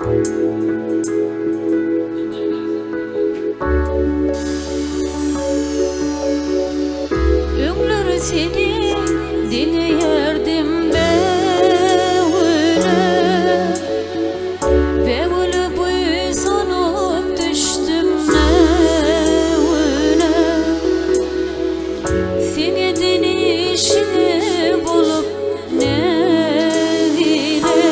Ömrü seni dinlerdim böyle, böyle bu sanıp düştüm öyle. Seni denişini bulup ne ile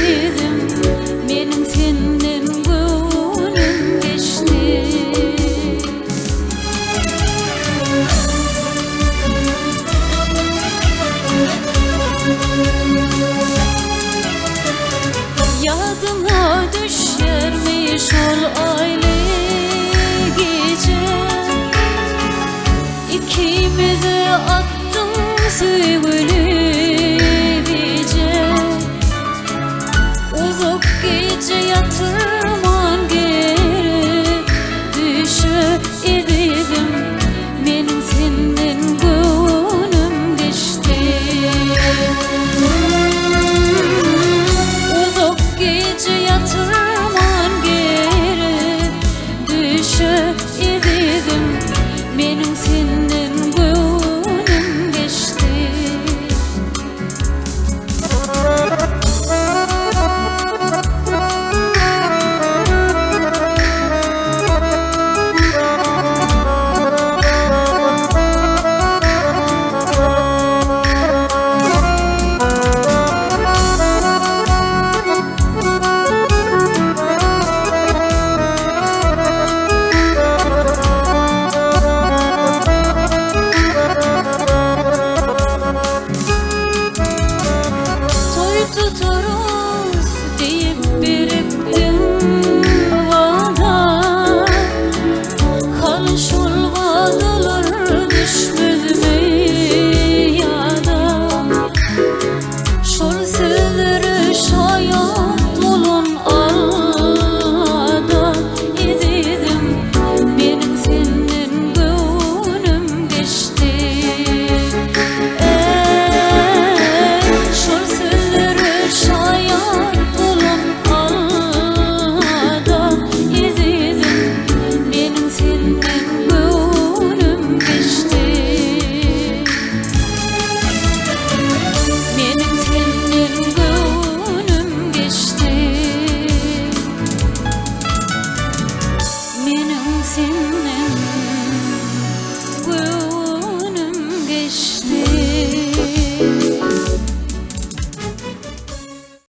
yedim, menin senden gönlüm geçti. Yadıma düşermiş ol aylı gece, İkimize attım sevgili gece. Uzak gece yatırman geri düşe ededim, menin senden gönlüm geçti. Gece yatırman geri düşe ededim, menin senden gönlüm geçti. Tutarız deyip biriktim vada, kalış ol vadalar düşmedi mi yada. Şol sözleri şayet olun alda ededim, menin senden gönlüm geçti. Menin senden